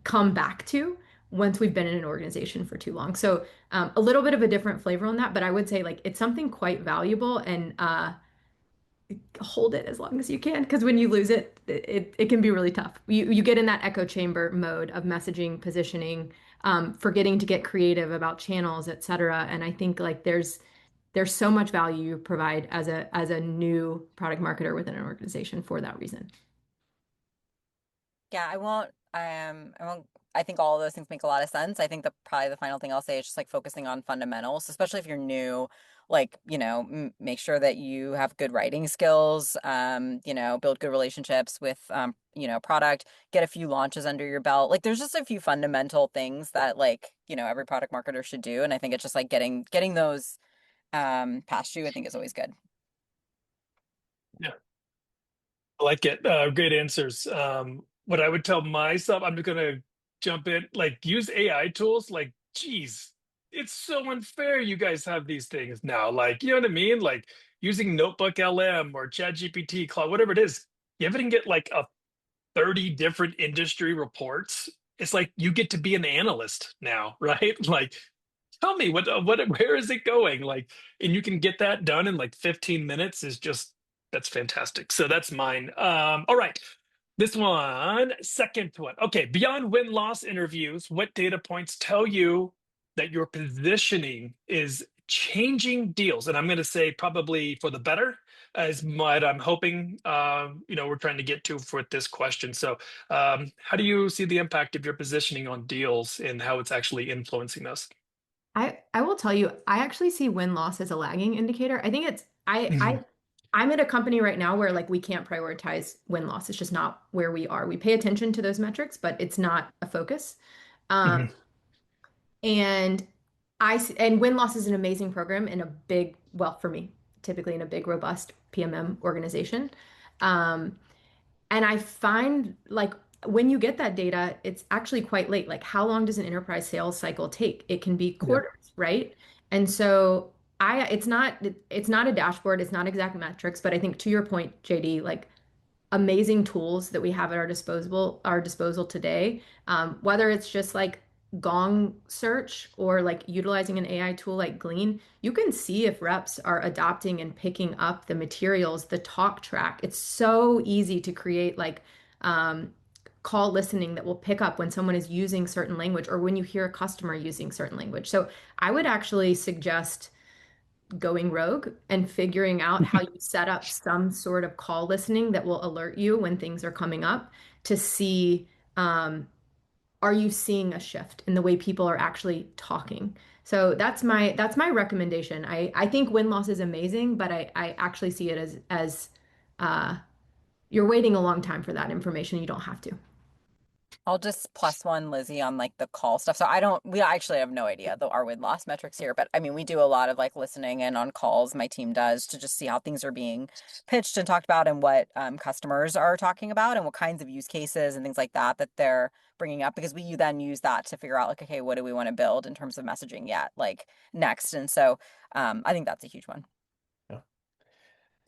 come back to once we've been in an organization for too long. So a little bit of a different flavor on that, but I would say like it's something quite valuable, and hold it as long as you can, because when you lose it, it can be really tough. You get in that echo chamber mode of messaging, positioning, forgetting to get creative about channels, etc. And I think like there's so much value you provide as a new product marketer within an organization for that reason. Yeah, I think all of those things make a lot of sense. I think probably the final thing I'll say is just like focusing on fundamentals, especially if you're new, like, make sure that you have good writing skills, build good relationships with, product, get a few launches under your belt. Like there's just a few fundamental things that like, every product marketer should do. And I think it's just like getting those, past you, I think is always good. Yeah, I like it. Great answers. What I would tell myself, I'm just gonna jump in, like use AI tools. Like, geez, it's so unfair. You guys have these things now. Like, you know what I mean? Like using Notebook LM or ChatGPT, Cloud, whatever it is. You ever get like a 30 different industry reports? It's like you get to be an analyst now, right? Like, tell me where is it going? Like, and you can get that done in like 15 minutes is just that's fantastic. So that's mine. All right. This one, second one. Okay, beyond win-loss interviews, what data points tell you that your positioning is changing deals? And I'm going to say probably for the better, is what I'm hoping we're trying to get to for this question. So, how do you see the impact of your positioning on deals and how it's actually influencing us? I will tell you, I actually see win-loss as a lagging indicator. I think it's Mhm. I'm at a company right now where like we can't prioritize win-loss. It's just not where we are. We pay attention to those metrics, but it's not a focus. Um, Mhm. and and win-loss is an amazing program in a big, well, for me, typically in a big, robust PMM organization. Um, and I find like when you get that data, it's actually quite late. Like, how long does an enterprise sales cycle take? It can be Yeah. quarters, right? And so it's not a dashboard, it's not exact metrics, but I think to your point, JD, like amazing tools that we have at our disposal today. Whether it's just like Gong search or like utilizing an AI tool like Glean, you can see if reps are adopting and picking up the materials, the talk track. It's so easy to create like um, call listening that will pick up when someone is using certain language or when you hear a customer using certain language. So I would actually suggest going rogue and figuring out how you set up some sort of call listening that will alert you when things are coming up to see, are you seeing a shift in the way people are actually talking? So that's my recommendation. I think win-loss is amazing, but I actually see it as uh, you're waiting a long time for that information. You don't have to. I'll just plus one Lizzie on like the call stuff. So we actually have no idea though our win-loss metrics here, but I mean, we do a lot of like listening in on calls my team does to just see how things are being pitched and talked about and what customers are talking about and what kinds of use cases and things like that that they're bringing up because we then use that to figure out like, okay, what do we want to build in terms of messaging yet, like next. And so I think that's a huge one. Yeah.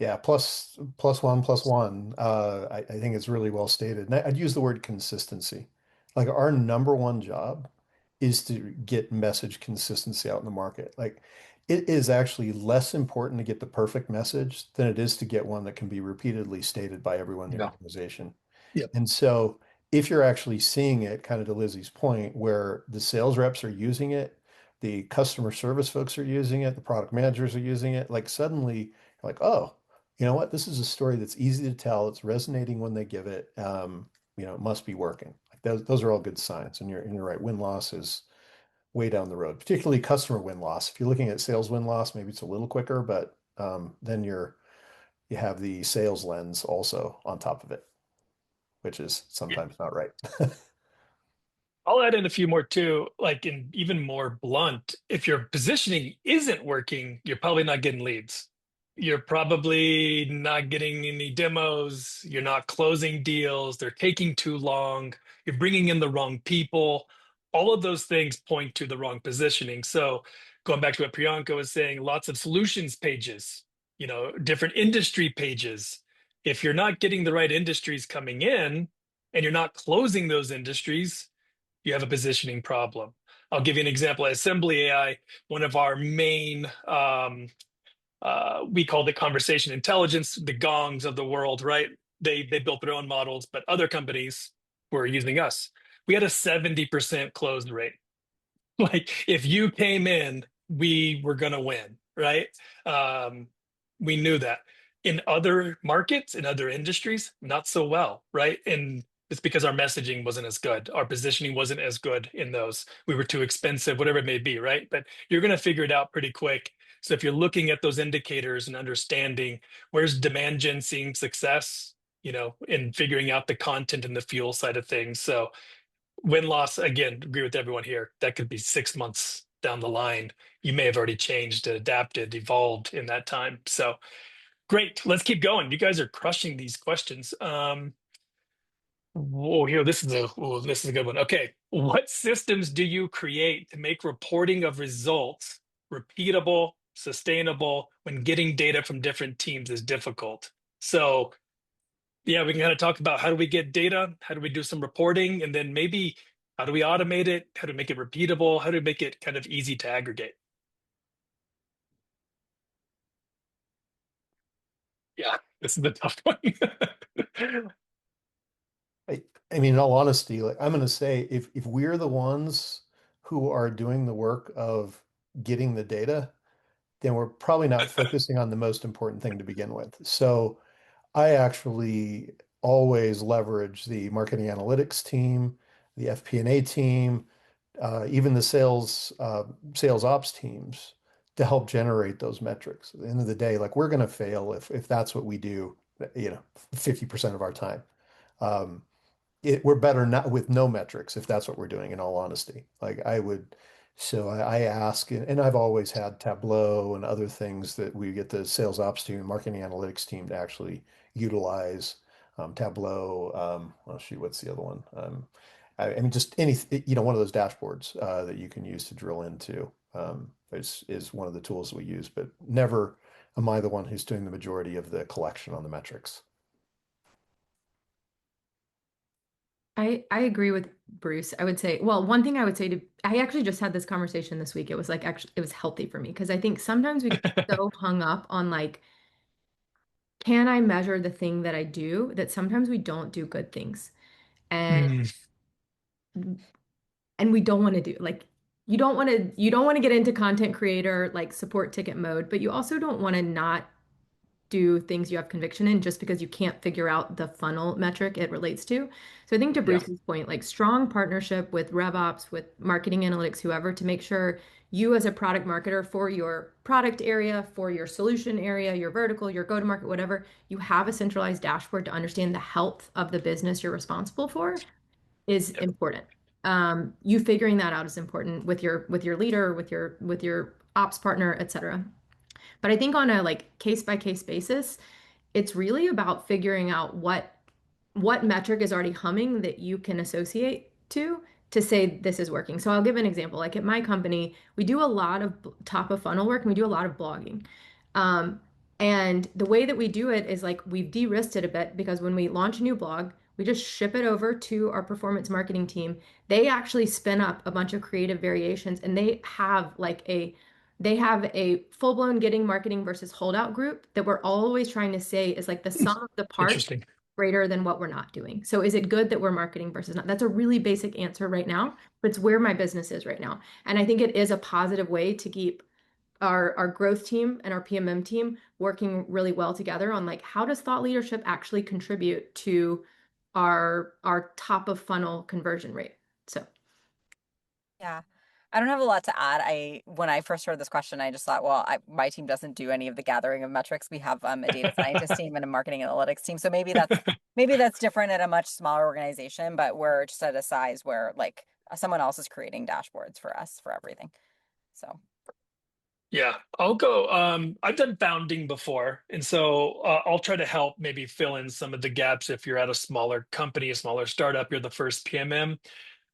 Yeah, plus one. I think it's really well stated. And I'd use the word consistency. Like our number one job is to get message consistency out in the market. Like it is actually less important to get the perfect message than it is to get one that can be repeatedly stated by everyone in the Yeah. organization. Yep. And so if you're actually seeing it, kind of to Lizzie's point, where the sales reps are using it, the customer service folks are using it, the product managers are using it, like suddenly you're like, oh, you know what? This is a story that's easy to tell. It's resonating when they give it. It must be working. Like those are all good signs. And you're right. Win-loss is way down the road, particularly customer win-loss. If you're looking at sales win-loss, maybe it's a little quicker, but then you have the sales lens also on top of it, which is sometimes not right. I'll add in a few more too, like in even more blunt. If your positioning isn't working, you're probably not getting leads. You're probably not getting any demos. You're not closing deals. They're taking too long. You're bringing in the wrong people. All of those things point to the wrong positioning. So going back to what Priyanka was saying, lots of solutions pages, different industry pages. If you're not getting the right industries coming in and you're not closing those industries, you have a positioning problem. I'll give you an example. At Assembly AI, one of our main, we called it conversation intelligence, the gongs of the world, right? They built their own models, but other companies were using us. We had a 70% closed rate. Like if you came in, we were going to win, right? We knew that. In other markets, in other industries, not so well, right? And it's because our messaging wasn't as good. Our positioning wasn't as good in those. We were too expensive, whatever it may be, right? But you're going to figure it out pretty quick. So if you're looking at those indicators and understanding where's demand gen seeing success, in figuring out the content and the fuel side of things. So win loss, again, agree with everyone here. That could be 6 months down the line. You may have already changed, adapted, evolved in that time. So great. Let's keep going. You guys are crushing these questions. Whoa, here, this is a good one. Okay. What systems do you create to make reporting of results repeatable, sustainable when getting data from different teams is difficult? So yeah, we can kind of talk about how do we get data? How do we do some reporting? And then maybe how do we automate it? How do we make it repeatable? How do we make it kind of easy to aggregate? Yeah, this is the tough one. I, I mean, in all honesty, like I'm going to say, if we're the ones who are doing the work of getting the data, then we're probably not focusing on the most important thing to begin with. So I actually always leverage the marketing analytics team, the FP&A team, even the sales ops teams to help generate those metrics. At the end of the day, like we're going to fail if that's what we do, 50% of our time. Um, we're better not with no metrics if that's what we're doing, in all honesty. Like I would, so I ask, and I've always had Tableau and other things that we get the sales ops team, marketing analytics team to actually utilize. Tableau, oh shoot, what's the other one? I mean, just any, one of those dashboards that you can use to drill into is one of the tools that we use, but never am I the one who's doing the majority of the collection on the metrics. I agree with Bruce. I would say, well, one thing I would say I actually just had this conversation this week. It was like actually it was healthy for me because I think sometimes we get so hung up on like, can I measure the thing that I do that sometimes we don't do good things. And Mm, and we don't want to do like you don't want to get into content creator like support ticket mode, but you also don't want to not do things you have conviction in just because you can't figure out the funnel metric it relates to. So I think to yeah. Bruce's point, like strong partnership with RevOps, with marketing analytics, whoever, to make sure you as a product marketer for your product area, for your solution area, your vertical, your go-to-market, whatever, you have a centralized dashboard to understand the health of the business you're responsible for is Yep. important. You figuring that out is important with your leader, with your ops partner, etc. But I think on a like case by case basis, it's really about figuring out what metric is already humming that you can associate to say this is working. So I'll give an example. Like at my company, we do a lot of top of funnel work and we do a lot of blogging. Um, and the way that we do it is like we've de-risked it a bit because when we launch a new blog, we just ship it over to our performance marketing team. They actually spin up a bunch of creative variations and they have a full-blown getting marketing versus holdout group that we're always trying to say is like the sum of the parts Interesting. greater than what we're not doing. So is it good that we're marketing versus not? That's a really basic answer right now, but it's where my business is right now. And I think it is a positive way to keep our growth team and our PMM team working really well together on like how does thought leadership actually contribute to our top of funnel conversion rate. So Yeah. I don't have a lot to add. When I first heard this question, I just thought, well, my team doesn't do any of the gathering of metrics. We have a data scientist team and a marketing analytics team. So maybe that's different at a much smaller organization, but we're just at a size where like someone else is creating dashboards for us for everything. So Yeah, I'll go. I've done founding before, and so I'll try to help maybe fill in some of the gaps if you're at a smaller company, a smaller startup, you're the first PMM.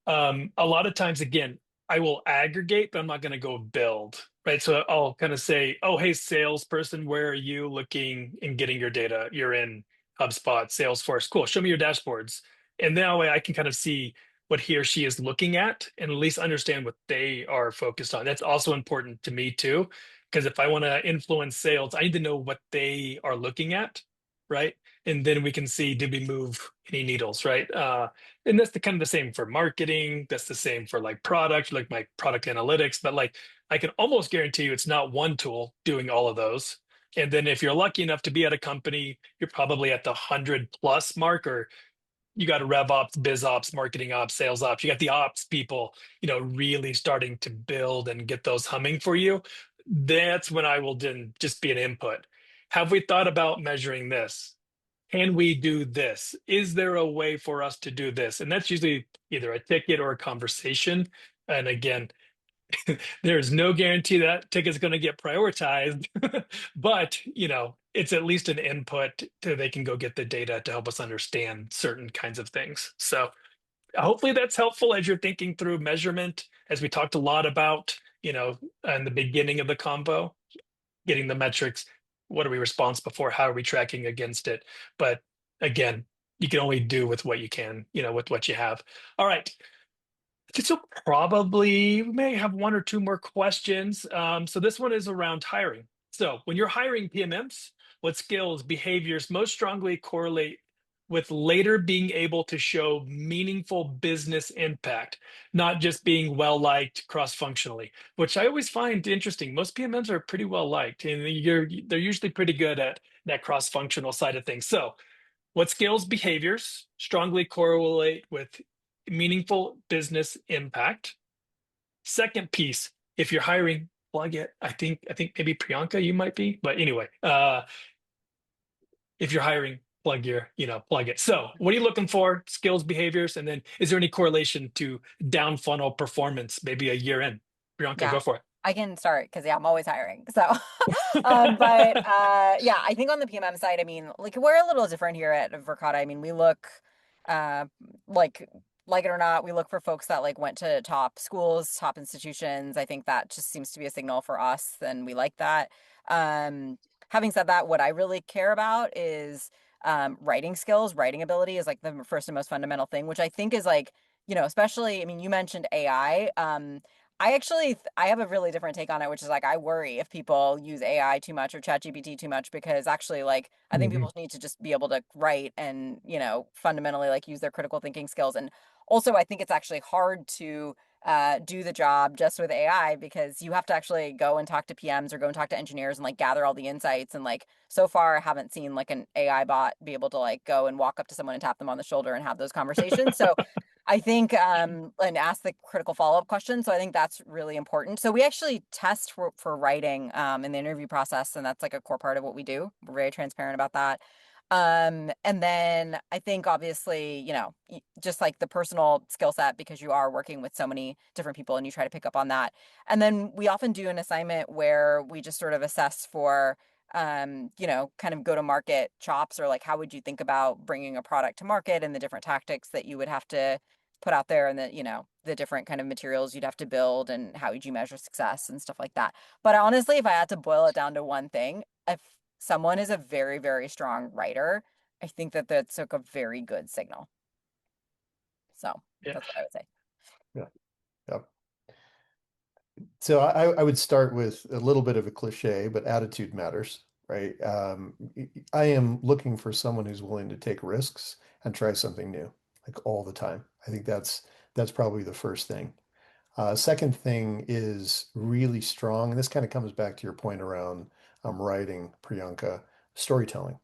A lot of times, again, I will aggregate, but I'm not going to go build, right? So I'll kind of say, oh, hey, salesperson, where are you looking and getting your data? You're in HubSpot, Salesforce. Cool. Show me your dashboards. And that way I can kind of see what he or she is looking at least understand what they are focused on. That's also important to me too, because if I want to influence sales, I need to know what they are looking at, right? And then we can see, did we move any needles, right? And that's the kind of the same for marketing. That's the same for like product, like my product analytics. But like I can almost guarantee you it's not one tool doing all of those. And then if you're lucky enough to be at a company, you're probably at the 100+ mark, or you got a rev ops, biz ops, marketing ops, sales ops. You got the ops people, really starting to build and get those humming for you. That's when I will then just be an input. Have we thought about measuring this? Can we do this? Is there a way for us to do this? And that's usually either a ticket or a conversation. And again, there's no guarantee that ticket's going to get prioritized, but it's at least an input to they can go get the data to help us understand certain kinds of things. So hopefully that's helpful as you're thinking through measurement, as we talked a lot about, in the beginning of the combo, getting the metrics. What are we responsible for? How are we tracking against it? But again, you can only do with what you can, with what you have. All right. So probably we may have one or two more questions. So this one is around hiring. So when you're hiring PMMs, what skills, behaviors most strongly correlate with later being able to show meaningful business impact, not just being well liked cross-functionally, which I always find interesting. Most PMMs are pretty well liked, and they're usually pretty good at that cross-functional side of things. So what skills, behaviors strongly correlate with meaningful business impact? Second piece, if you're hiring, plug it. I think maybe Priyanka, you might be, but anyway, if you're hiring, plug it. So what are you looking for? Skills, behaviors, and then is there any correlation to down funnel performance, maybe a year in? Priyanka, yeah, go for it. I can start because I'm always hiring. So, yeah, I think on the PMM side, I mean, like we're a little different here at Verkada. I mean, we look, uh, like it or not, we look for folks that like went to top schools, top institutions. I think that just seems to be a signal for us, and we like that. Having said that, what I really care about is writing skills, writing ability is like the first and most fundamental thing, which I think is like, especially, I mean, you mentioned AI. I have a really different take on it, which is like I worry if people use AI too much or ChatGPT too much because actually like I think Mhm. people need to just be able to write and, fundamentally like use their critical thinking skills. And also I think it's actually hard to do the job just with AI because you have to actually go and talk to PMs or go and talk to engineers and like gather all the insights. And like so far I haven't seen like an AI bot be able to like go and walk up to someone and tap them on the shoulder and have those conversations. So I think, and ask the critical follow-up question. So I think that's really important. So we actually test for writing in the interview process, and that's like a core part of what we do. We're very transparent about that. And then I think obviously, just like the personal skill set, because you are working with so many different people and you try to pick up on that. And then we often do an assignment where we just sort of assess for kind of go to market chops, or like how would you think about bringing a product to market and the different tactics that you would have to put out there, and the different kind of materials you'd have to build and how would you measure success and stuff like that. But honestly, if I had to boil it down to one thing, if someone is a very, very strong writer, I think that that's like a very good signal. So Yeah. that's what I would say. Yeah. Yeah. So I would start with a little bit of a cliche, but attitude matters, right? I am looking for someone who's willing to take risks and try something new, like all the time. I think that's probably the first thing. Second thing is really strong, and this kind of comes back to your point around writing, Priyanka, storytelling.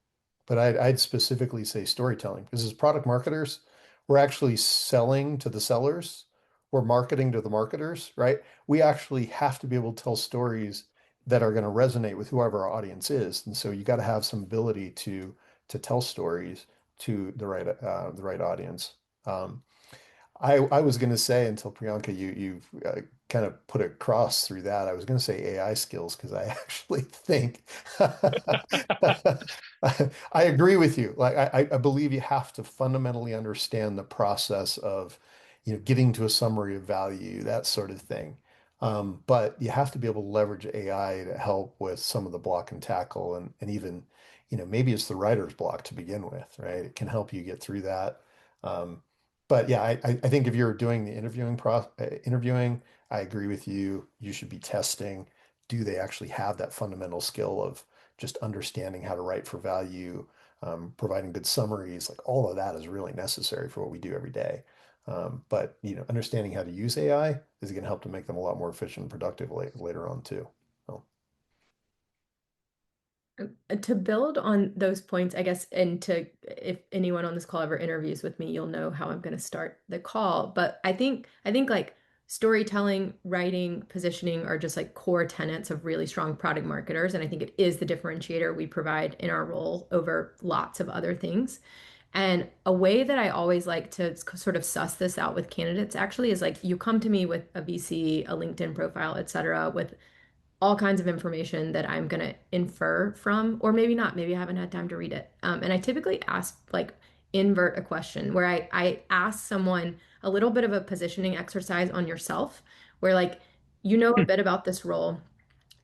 But I'd specifically say storytelling because as product marketers, we're actually selling to the sellers, we're marketing to the marketers, right? We actually have to be able to tell stories that are going to resonate with whoever our audience is, and so you got to have some ability to tell stories to the right audience. Um, I was going to say until Priyanka, you've kind of put a cross through that. I was going to say AI skills because I actually think I agree with you. Like I believe you have to fundamentally understand the process of, getting to a summary of value, that sort of thing. But you have to be able to leverage AI to help with some of the block and tackle, and even, maybe it's the writer's block to begin with, right? It can help you get through that. Um, but yeah, I think if you're doing the interviewing, I agree with you. You should be testing. Do they actually have that fundamental skill of just understanding how to write for value, providing good summaries? Like all of that is really necessary for what we do every day. But understanding how to use AI is going to help to make them a lot more efficient and productive later on too. So, To build on those points, I guess, and if anyone on this call ever interviews with me, you'll know how I'm going to start the call. But I think like storytelling, writing, positioning are just like core tenets of really strong product marketers. And I think it is the differentiator we provide in our role over lots of other things. And a way that I always like to sort of suss this out with candidates actually is like you come to me with a VC, a LinkedIn profile, et cetera, with all kinds of information that I'm going to infer from, or maybe not. Maybe I haven't had time to read it. And I typically ask, like, invert a question where I ask someone a little bit of a positioning exercise on yourself, where, like, you know a bit about this role.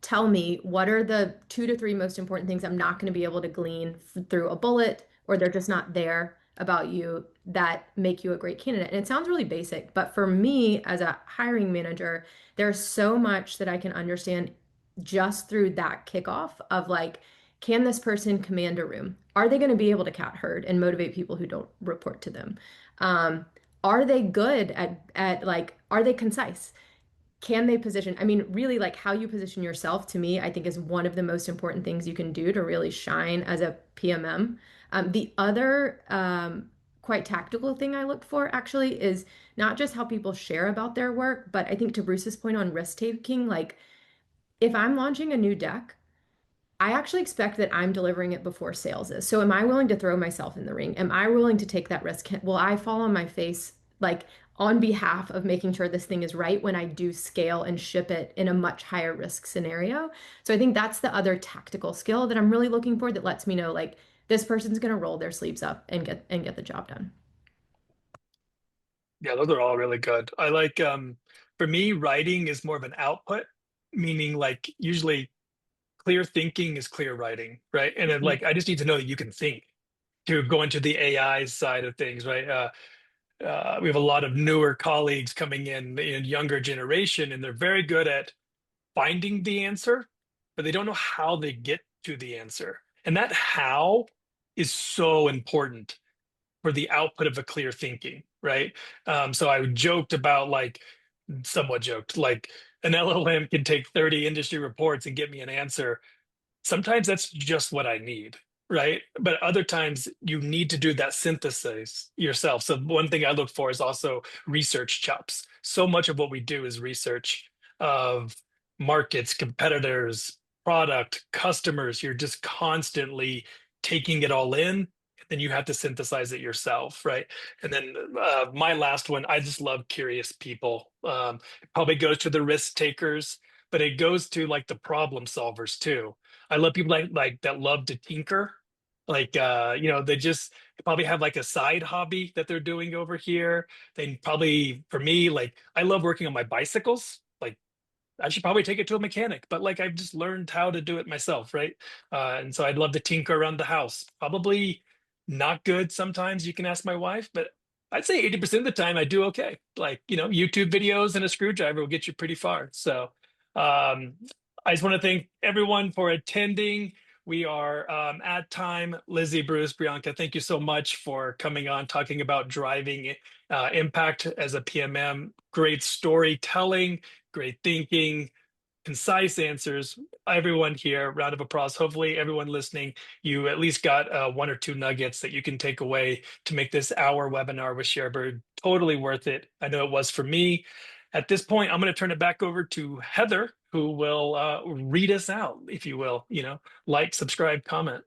Tell me what are the 2 to 3 most important things I'm not going to be able to glean through a bullet, or they're just not there about you that make you a great candidate. And it sounds really basic, but for me as a hiring manager, there's so much that I can understand just through that kickoff of like, can this person command a room? Are they going to be able to cat herd and motivate people who don't report to them? Um, are they good at like, are they concise? Can they position? I mean, really, like how you position yourself to me, I think is one of the most important things you can do to really shine as a PMM. The other quite tactical thing I look for actually is not just how people share about their work, but I think to Bruce's point on risk taking, like if I'm launching a new deck, I actually expect that I'm delivering it before sales is. So am I willing to throw myself in the ring? Am I willing to take that risk? Will I fall on my face like on behalf of making sure this thing is right when I do scale and ship it in a much higher risk scenario? So I think that's the other tactical skill that I'm really looking for that lets me know like this person's going to roll their sleeves up and get the job done. Yeah, those are all really good. I like for me, writing is more of an output, meaning like usually clear thinking is clear writing, right? And then Mhm. like I just need to know that you can think to go into the AI side of things, right? We have a lot of newer colleagues coming in younger generation, and they're very good at finding the answer, but they don't know how they get to the answer. And that how is so important for the output of a clear thinking, right? So I joked about like, somewhat joked, like an LLM can take 30 industry reports and get me an answer. Sometimes that's just what I need, right? But other times you need to do that synthesis yourself. So one thing I look for is also research chops. So much of what we do is research of markets, competitors, product, customers. You're just constantly taking it all in. Then you have to synthesize it yourself, right? And then my last one, I just love curious people. It probably goes to the risk takers, but it goes to like the problem solvers too. I love people like that love to tinker. Like they just probably have like a side hobby that they're doing over here. They probably, for me, like I love working on my bicycles. Like I should probably take it to a mechanic, but like I've just learned how to do it myself, right? And so I'd love to tinker around the house. Probably not good sometimes. You can ask my wife, but I'd say 80% of the time I do okay. Like, YouTube videos and a screwdriver will get you pretty far. So um, I just want to thank everyone for attending. We are at time. Lizzie, Bruce, Bianca, thank you so much for coming on, talking about driving impact as a PMM. Great storytelling, great thinking, concise answers. Everyone here, round of applause. Hopefully, everyone listening, you at least got one or two nuggets that you can take away to make this hour webinar with Sharebird totally worth it. I know it was for me. At this point, I'm going to turn it back over to Heather, who will read us out, if you will. Like, subscribe, comment.